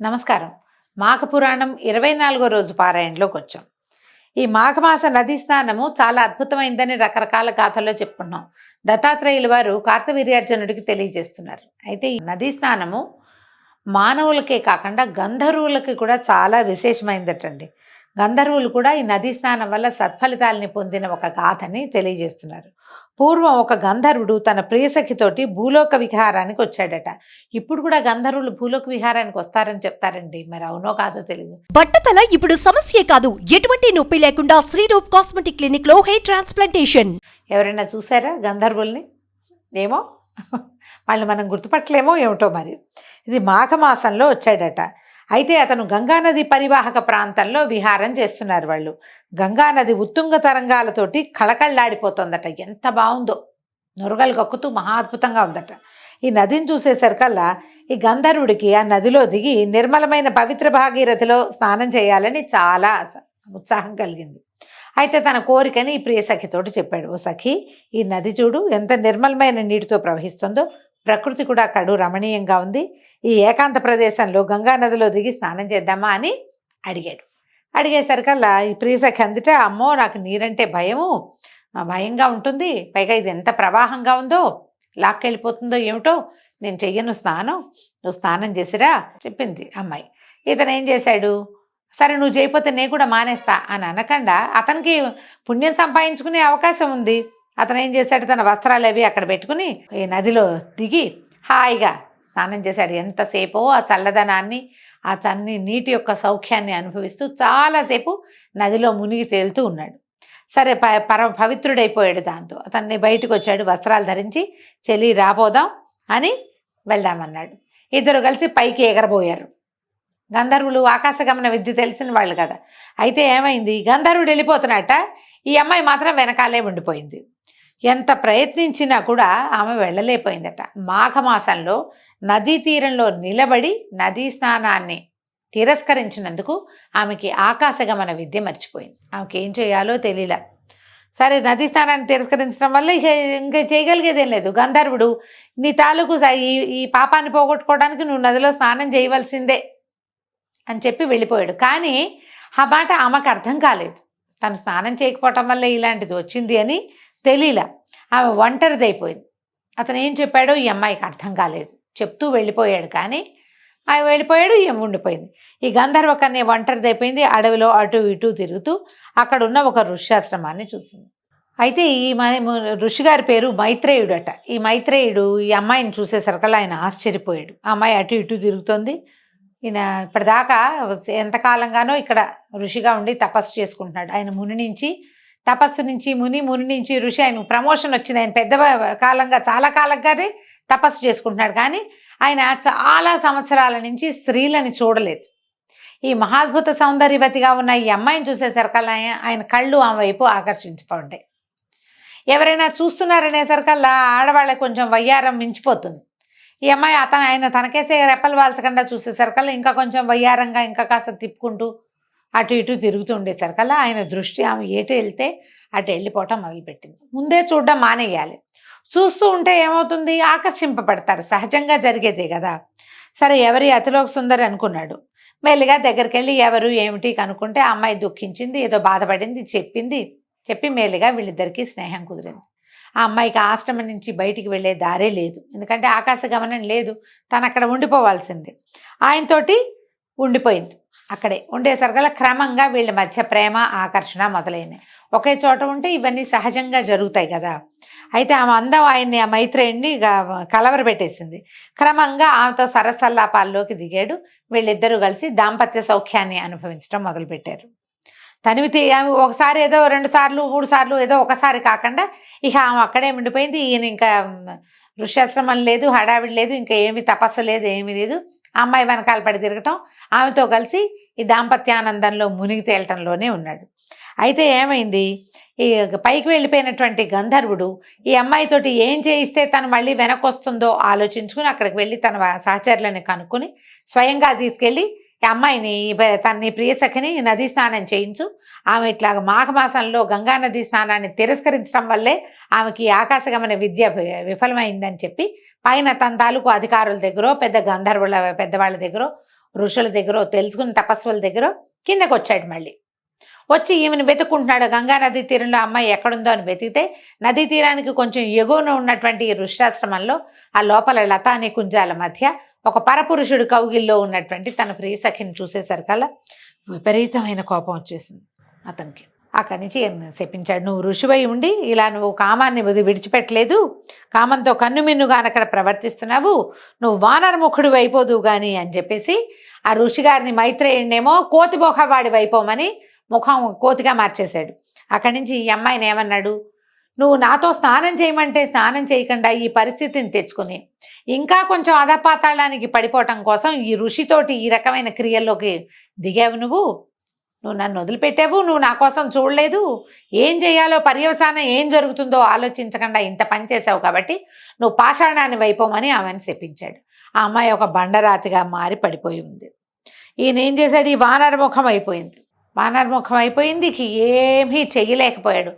నమస్కారం. మాఘ పురాణం 24వ రోజు పారాయణలోకి వచ్చాం. ఈ మాఘమాస నదీ స్నానము చాలా అద్భుతమైందని రకరకాల గాథల్లో చెప్పుకున్నాం. దత్తాత్రేయుల వారు కార్తవీర్యార్జునుడికి తెలియజేస్తున్నారు. అయితే ఈ నదీ స్నానము మానవులకే కాకుండా గంధర్వులకి కూడా చాలా విశేషమైందటండి. గంధర్వులు కూడా ఈ నదీ స్నానం వల్ల సత్ఫలితాలని పొందిన ఒక గాథని తెలియజేస్తున్నారు. పూర్వం ఒక గంధర్వుడు తన ప్రియసఖితోటి భూలోక విహారానికి వచ్చాడట. ఇప్పుడు కూడా గంధర్వులు భూలోక విహారానికి వస్తారని చెప్తారండి. మరి అవునో కాదో తెలియదు. బట్టతల ఇప్పుడు సమస్యే కాదు, ఎటువంటి నొప్పి లేకుండా శ్రీరూప్ కాస్మెటిక్ క్లినిక్ లో హెయిర్ ట్రాన్స్ప్లాంటేషన్. ఎవరైనా చూసారా గంధర్వుల్ని? ఏమో వాళ్ళు మనం గుర్తుపట్టలేమో ఏమిటో. మరి ఇది మాఘమాసంలో వచ్చాడట. అయితే అతను గంగానది పరివాహక ప్రాంతంలో విహారం చేస్తున్నారు. వాళ్ళు గంగానది ఉత్తుంగ తరంగాలతోటి కళకళలాడిపోతుందట. ఎంత బాగుందో, నురగలు కక్కుతూ మహా అద్భుతంగా ఉందట. ఈ నదిని చూసేసరికల్లా ఈ గంధర్వుడికి ఆ నదిలో దిగి నిర్మలమైన పవిత్ర భాగీరథిలో స్నానం చేయాలని చాలా ఉత్సాహం కలిగింది. అయితే తన కోరికని ఈ ప్రియసఖితోటి చెప్పాడు. ఓ సఖి, ఈ నది చూడు ఎంత నిర్మలమైన నీటితో ప్రవహిస్తుందో, ప్రకృతి కూడా కడు రమణీయంగా ఉంది. ఈ ఏకాంత ప్రదేశంలో గంగా నదిలో దిగి స్నానం చేద్దామా అని అడిగాడు. అడిగేసరికల్లా ఈ ప్రియసఖి అందుటే, అమ్మో నాకు నీరంటే భయంగా ఉంటుంది, పైగా ఇది ఎంత ప్రవాహంగా ఉందో, లాక్కెళ్ళిపోతుందో ఏమిటో, నేను చెయ్యను స్నానం, నువ్వు స్నానం చేసిరా చెప్పింది అమ్మాయి. ఇతను ఏం చేశాడు, సరే నువ్వు చేయకపోతే నేను కూడా మానేస్తా అని అనకుండా అతనికి పుణ్యం సంపాదించుకునే అవకాశం ఉంది. అతను ఏం చేశాడు, తన వస్త్రాలు అవి అక్కడ పెట్టుకుని ఈ నదిలో దిగి హాయిగా స్నానం చేశాడు. ఎంతసేపో ఆ చల్లదనాన్ని, ఆ నీటి యొక్క సౌఖ్యాన్ని అనుభవిస్తూ చాలాసేపు నదిలో మునిగి తేలుతూ ఉన్నాడు. సరే పరమ పవిత్రుడైపోయాడు. దాంతో అతన్ని బయటకు వచ్చాడు, వస్త్రాలు ధరించి, చెల్లి రాబోదాం అని వెళ్దామన్నాడు. ఇద్దరు కలిసి పైకి ఎగరబోయారు. గంధర్వులు ఆకాశగమన విద్య తెలిసిన వాళ్ళు కదా. అయితే ఏమైంది, గంధర్వుడు వెళ్ళిపోతున్నట్ట, ఈ అమ్మాయి మాత్రం వెనకాలే ఉండిపోయింది. ఎంత ప్రయత్నించినా కూడా ఆమె వెళ్ళలేకపోయిందట. మాఘమాసంలో నదీ తీరంలో నిలబడి నదీ స్నానాన్ని తిరస్కరించినందుకు ఆమెకి ఆకాశగమన విద్య మర్చిపోయింది. ఆమెకి ఏం చేయాలో తెలియలే. సరే, నదీ స్నానాన్ని తిరస్కరించడం వల్ల ఇంకా చేయగలిగేదేం లేదు. గంధర్వుడు నీ తాలూకు ఈ పాపాన్ని పోగొట్టుకోవడానికి నువ్వు నదిలో స్నానం చేయవలసిందే అని చెప్పి వెళ్ళిపోయాడు. కానీ ఆ మాట ఆమెకు అర్థం కాలేదు. తను స్నానం చేయకపోవటం వల్ల ఇలాంటిది వచ్చింది అని తెలియలా. ఆమె ఒంటరిదైపోయింది. అతను ఏం చెప్పాడో ఈ అమ్మాయికి అర్థం కాలేదు. చెప్తూ వెళ్ళిపోయాడు, కానీ ఆయన వెళ్ళిపోయాడు, ఈమె ఉండిపోయింది. ఈ గంధర్వ కన్య ఒంటరిదైపోయింది. అడవిలో అటు ఇటు తిరుగుతూ అక్కడున్న ఒక ఋష్యాశ్రమాన్ని చూసింది. అయితే ఈ ఋషిగారి పేరు మైత్రేయుడట. ఈ మైత్రేయుడు ఈ అమ్మాయిని చూసేసరికల్లా ఆయన ఆశ్చర్యపోయాడు. ఆ అమ్మాయి అటు ఇటు తిరుగుతోంది. ఈయన ఇప్పటిదాకా ఎంతకాలంగానో ఇక్కడ ఋషిగా ఉండి తపస్సు చేసుకుంటున్నాడు. ఆయన ముని నుంచి తపస్సు నుంచి ముని నుంచి ఋషి, ఆయన ప్రమోషన్ వచ్చింది. ఆయన చాలా కాలంగానే తపస్సు చేసుకుంటున్నాడు. కానీ ఆయన చాలా సంవత్సరాల నుంచి స్త్రీలని చూడలేదు. ఈ మహాద్భుత సౌందర్యవతిగా ఉన్న ఈ అమ్మాయిని చూసేసరికల్లా ఆయన కళ్ళు ఆమె వైపు ఆకర్షించిపోంటాయి. ఎవరైనా చూస్తున్నారనేసరికల్లా ఆడవాళ్ళకి కొంచెం వయ్యారం మించిపోతుంది. ఈ అమ్మాయి ఆయన తనకేసే రెప్పలు వాల్చకుండా చూసేసరికల్లా ఇంకా కొంచెం వయ్యారంగా ఇంకా కాస్త తిప్పుకుంటూ అటు ఇటు తిరుగుతూ ఉండేసరికల్లా ఆయన దృష్టి ఆమె ఎటు వెళ్తే అటు వెళ్ళిపోవటం మొదలుపెట్టింది. ముందే చూడడం మానేయాలి. చూస్తూ ఉంటే ఏమవుతుంది, ఆకర్షింపబడతారు, సహజంగా జరిగేదే కదా. సరే, ఎవరి అతిలోక సుందరి అనుకున్నాడు. మెల్లిగా దగ్గరికి వెళ్ళి ఎవరు ఏమిటి కనుక్కుంటే ఆ అమ్మాయి దుఃఖించింది, ఏదో బాధపడింది, చెప్పి మెల్లిగా వీళ్ళిద్దరికీ స్నేహం కుదిరింది. ఆ అమ్మాయికి ఆశ్రమం నుంచి బయటికి వెళ్ళే దారే లేదు. ఎందుకంటే ఆకాశ గమనం లేదు, తను అక్కడ ఉండిపోవాల్సింది. ఆయనతోటి ఉండిపోయింది. అక్కడే ఉండేసరికల్లా క్రమంగా వీళ్ళ మధ్య ప్రేమ ఆకర్షణ మొదలైనవి. ఒకే చోట ఉంటే ఇవన్నీ సహజంగా జరుగుతాయి కదా. అయితే ఆమె అందం ఆయన్ని, ఆ మైత్రేయుడిని కలవరపెట్టేసింది. క్రమంగా ఆమెతో సరసల్లాపాల్లోకి దిగాడు. వీళ్ళిద్దరూ కలిసి దాంపత్య సౌఖ్యాన్ని అనుభవించడం మొదలుపెట్టారు. తనివి ఒకసారి ఏదో 2 సార్లు 3 సార్లు ఏదో ఒకసారి కాకుండా ఇక ఆమె అక్కడే ఉండిపోయింది. ఈయన ఇంకా ఋష్యాశ్రమం లేదు, హడావిడి లేదు, ఇంకా ఏమి తపస్సు లేదు, ఏమీ లేదు. అమ్మాయి వెనకాల పడి తిరగటం, ఆమెతో కలిసి ఈ దాంపత్యానందంలో మునిగి తేలటంలోనే ఉన్నాడు. అయితే ఏమైంది, ఈ పైకి వెళ్ళిపోయినటువంటి గంధర్వుడు ఈ అమ్మాయితోటి ఏం చేయిస్తే తను మళ్ళీ వెనక్కి వస్తుందో ఆలోచించుకుని అక్కడికి వెళ్ళి తన సహచరులని కనుక్కొని స్వయంగా తీసుకెళ్ళి ఈ అమ్మాయిని, తన ప్రియసఖిని నదీ స్నానం చేయించు, ఆమె ఇట్లాగ మాఘమాసంలో గంగా నదీ స్నానాన్ని తిరస్కరించడం వల్లే ఆమెకి ఆకాశగమన విద్య విఫలమైందని చెప్పి పైన తన తాలూకు అధికారుల దగ్గర, పెద్దవాళ్ళ దగ్గర ఋషుల దగ్గర తెలుసుకున్న తపస్సుల దగ్గర కిందకు వచ్చాడు. మళ్ళీ వచ్చి ఈమెను వెతుక్కుంటున్నాడు. గంగా నదీ తీరంలో అమ్మాయి ఎక్కడుందో అని వెతికితే నదీ తీరానికి కొంచెం ఎగువన ఉన్నటువంటి ఈ ఋష్యాశ్రమంలో ఆ లోపల లతాని కుంజాల మధ్య ఒక పరపురుషుడు కౌగిల్లో ఉన్నటువంటి తన ప్రియసఖిని చూసేసరికల్లా విపరీతమైన కోపం వచ్చేసింది అతనికి. అక్కడి నుంచి శపించాడు, నువ్వు ఋషివై ఉండి ఇలా నువ్వు కామాన్ని విడిచిపెట్టలేదు, కామంతో కన్నుమిన్నుగాని అక్కడ ప్రవర్తిస్తున్నావు, నువ్వు వానరముఖుడు అయిపోదువు గాని అని చెప్పేసి ఆ ఋషిగారిని మైత్రేయుడినేమో కోతిబోహవాడి వైపోమని ముఖం కోతిగా మార్చేశాడు. అక్కడి నుంచి ఈ అమ్మాయిని ఏమన్నాడు, నువ్వు నాతో స్నానం చేయమంటే స్నానం చేయకుండా ఈ పరిస్థితిని తెచ్చుకుని ఇంకా కొంచెం అధపాతాళానికి పడిపోవటం కోసం ఈ ఋషితోటి ఈ రకమైన క్రియల్లోకి దిగావు, నువ్వు నన్ను వదిలిపెట్టావు, నువ్వు నా కోసం చూడలేదు, ఏం చేయాలో పర్యవసానం ఏం జరుగుతుందో ఆలోచించకుండా ఇంత పని చేసావు కాబట్టి నువ్వు పాషాణాన్ని వైపోమని ఆమెను శపించాడు. ఆ అమ్మాయి ఒక బండరాతిగా మారి పడిపోయి ఉంది. ఈయన ఏం చేశాడు, ఈ వానరముఖం అయిపోయింది. వానరముఖం అయిపోయింది, ఏమీ చెయ్యలేకపోయాడు.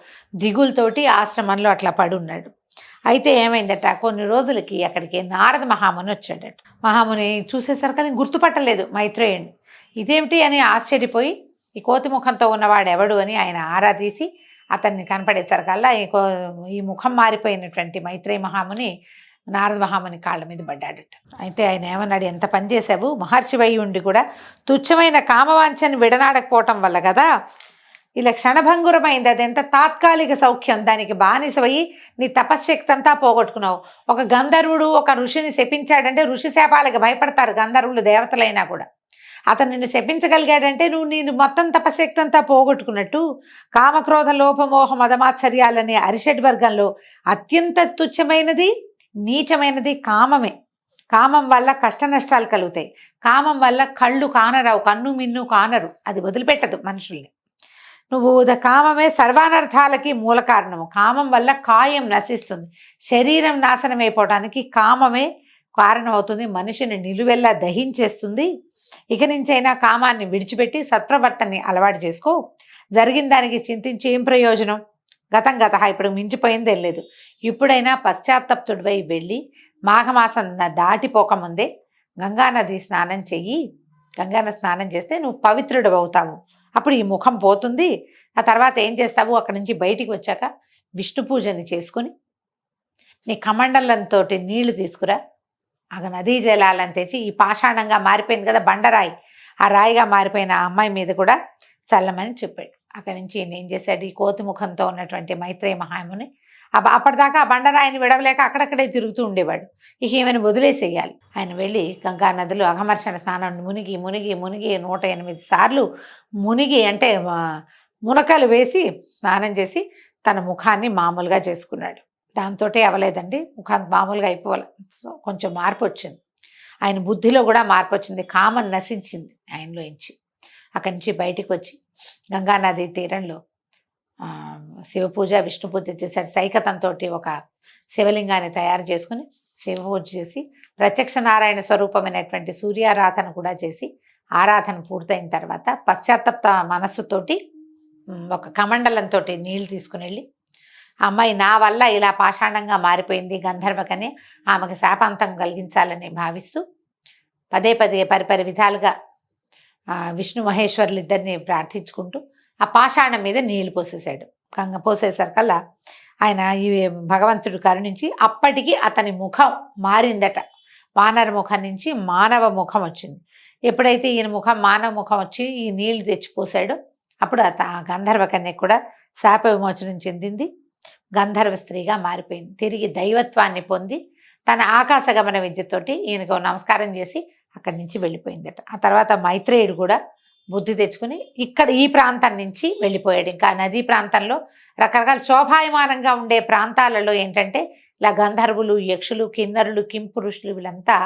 దిగులతోటి ఆశ్రమంలో అట్లా పడున్నాడు. అయితే ఏమైందట, కొన్ని రోజులకి అక్కడికి నారద మహాముని వచ్చాడట. మహాముని చూసేసరికి గుర్తుపట్టలేదు మైత్రేయుడిని. ఇదేమిటి అని ఆశ్చర్యపోయి ఈ కోతి ముఖంతో ఉన్నవాడు ఎవడు అని ఆయన ఆరా తీసి అతన్ని కనపడేసరికల్లా ఈ ముఖం మారిపోయినటువంటి మైత్రేయ మహాముని నారద మహాముని కాళ్ళ మీద పడ్డాడట. అయితే ఆయన ఏమన్నాడు, ఎంత పని చేశావు, మహర్షివై ఉండి కూడా తుచ్చమైన కామవాంఛను విడనాడకపోవటం వల్ల కదా ఇలా క్షణభంగురమైంది, అది ఎంత తాత్కాలిక సౌఖ్యం, దానికి బానిసవయి నీ తపశ్శక్తి అంతా పోగొట్టుకున్నావు. ఒక గంధర్వుడు ఒక ఋషిని శపించాడంటే ఋషి శాపాలకు భయపడతారు గంధర్వులు, దేవతలైనా కూడా. అతను నిన్ను శపించగలిగాడంటే నేను మొత్తం తపశక్తి అంతా పోగొట్టుకున్నట్టు. కామక్రోధ లోపమోహ మదమాత్సర్యాలనే అరిషడ్ వర్గంలో అత్యంత తుచ్చమైనది నీచమైనది కామమే. కామం వల్ల కష్ట నష్టాలు కలుగుతాయి. కామం వల్ల కళ్ళు కానరావు, కన్ను మిన్ను కానరు, అది వదిలిపెట్టదు మనుషుల్ని. నువ్వు కామమే సర్వానర్థాలకి మూల కారణము. కామం వల్ల కాయం నశిస్తుంది, శరీరం నాశనం అయిపోవడానికి కామమే కారణమవుతుంది, మనిషిని నిలువెల్లా దహించేస్తుంది. ఇక నుంచైనా కామాన్ని విడిచిపెట్టి సత్ప్రవర్తనని అలవాటు చేసుకో. జరిగిన దానికి చింతించి ఏం ప్రయోజనం, గతం గత, ఇప్పుడు మించిపోయిందే లేదు. ఇప్పుడైనా పశ్చాత్తప్తుడివై వెళ్ళి మాఘమాసం దాటిపోకముందే గంగానది స్నానం చెయ్యి. గంగానది స్నానం చేస్తే నువ్వు పవిత్రుడు అవుతావు. అప్పుడు ఈ ముఖం పోతుంది. ఆ తర్వాత ఏం చేస్తావు, అక్కడి నుంచి బయటికి వచ్చాక విష్ణు పూజని చేసుకుని నీ కమండలంతో నీళ్లు తీసుకురా. ఆ నదీ జలాలను తెచ్చి ఈ పాషాణంగా మారిపోయింది కదా బండరాయి, ఆ రాయిగా మారిపోయిన ఆ అమ్మాయి మీద కూడా చల్లమని చెప్పాడు. అక్కడి నుంచి ఈయన ఏం చేశాడు, ఈ కోతి ముఖంతో ఉన్నటువంటి మైత్రేయ మహాముని అప్పటిదాకా ఆ బండరాయిని విడవలేక అక్కడక్కడే తిరుగుతూ ఉండేవాడు. ఇక ఈమెను వదిలేసేయాలి. ఆయన వెళ్ళి గంగా నదిలో అఘమర్షణ స్నానం మునిగి మునిగి మునిగి 108 సార్లు మునిగి అంటే మునకలు వేసి స్నానం చేసి తన ముఖాన్ని మామూలుగా చేసుకున్నాడు. దాంతో అవ్వలేదండి, ముఖాన్ని మామూలుగా అయిపోవాలి. కొంచెం మార్పు వచ్చింది, ఆయన బుద్ధిలో కూడా మార్పు వచ్చింది, కామం నశించింది ఆయనలో నుంచి. అక్కడి నుంచి బయటికి వచ్చి గంగానది తీరంలో శివ పూజ విష్ణు పూజ చేశాడు. సైకతంతో ఒక శివలింగాన్ని తయారు చేసుకుని శివ పూజ చేసి ప్రత్యక్ష నారాయణ స్వరూపమైనటువంటి సూర్యారాధన కూడా చేసి ఆరాధన పూర్తయిన తర్వాత పశ్చాత్తప్త మనస్సుతోటి ఒక కమండలంతో నీళ్లు తీసుకుని వెళ్ళి అమ్మాయి నా వల్ల ఇలా పాషాణంగా మారిపోయింది గంధర్వకని ఆమెకు శాపాంతం కలిగించాలని భావిస్తూ పదే పదే పరిపరి విధాలుగా విష్ణు మహేశ్వరులు ఇద్దరిని ప్రార్థించుకుంటూ ఆ పాషాణం మీద నీళ్లు పోసేశాడు. పోసేసరికల్లా ఆయన ఈ భగవంతుడు కరుణించి అప్పటికి అతని ముఖం మారిందట. వానర ముఖం నుంచి మానవ ముఖం వచ్చింది. ఎప్పుడైతే ఈయన ముఖం మానవ ముఖం వచ్చి ఈ నీళ్లు తెచ్చిపోసాడో అప్పుడు గంధర్వ కన్య కూడా శాప విమోచనం చెందింది, గంధర్వ స్త్రీగా మారిపోయింది. తిరిగి దైవత్వాన్ని పొంది తన ఆకాశగమన విద్యతోటి ఈయనకు నమస్కారం చేసి అక్కడి నుంచి వెళ్ళిపోయిందట. ఆ తర్వాత మైత్రేయుడు కూడా బుద్ధి తెచ్చుకుని ఇక్కడ ఈ ప్రాంతం నుంచి వెళ్ళిపోయాడు. ఇంకా నదీ ప్రాంతంలో రకరకాల శోభాయమానంగా ఉండే ప్రాంతాలలో ఏంటంటే ఇలా గంధర్వులు, యక్షులు, కిన్నరులు, కింపురుషులు వీళ్ళంతా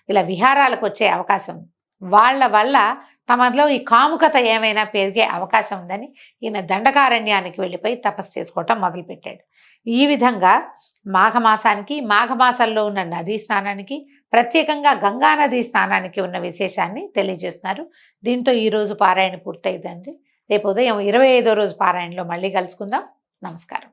ఇలా విహారాలకు వచ్చే అవకాశం ఉంది. వాళ్ళ వల్ల తమలో ఈ కాముకత ఏమైనా పెరిగే అవకాశం ఉందని ఈయన దండకారణ్యానికి వెళ్ళిపోయి తపస్సు చేసుకోవటం మొదలుపెట్టాడు. ఈ విధంగా మాఘమాసానికి, మాఘమాసంలో ఉన్న నదీ స్నానానికి, ప్రత్యేకంగా గంగా నదీ స్నానానికి ఉన్న విశేషాన్ని తెలియజేస్తున్నారు. దీంతో ఈరోజు పారాయణ పూర్తయిందండి. రేపు ఉదయం 25వ రోజు పారాయణలో మళ్ళీ కలుసుకుందాం. నమస్కారం.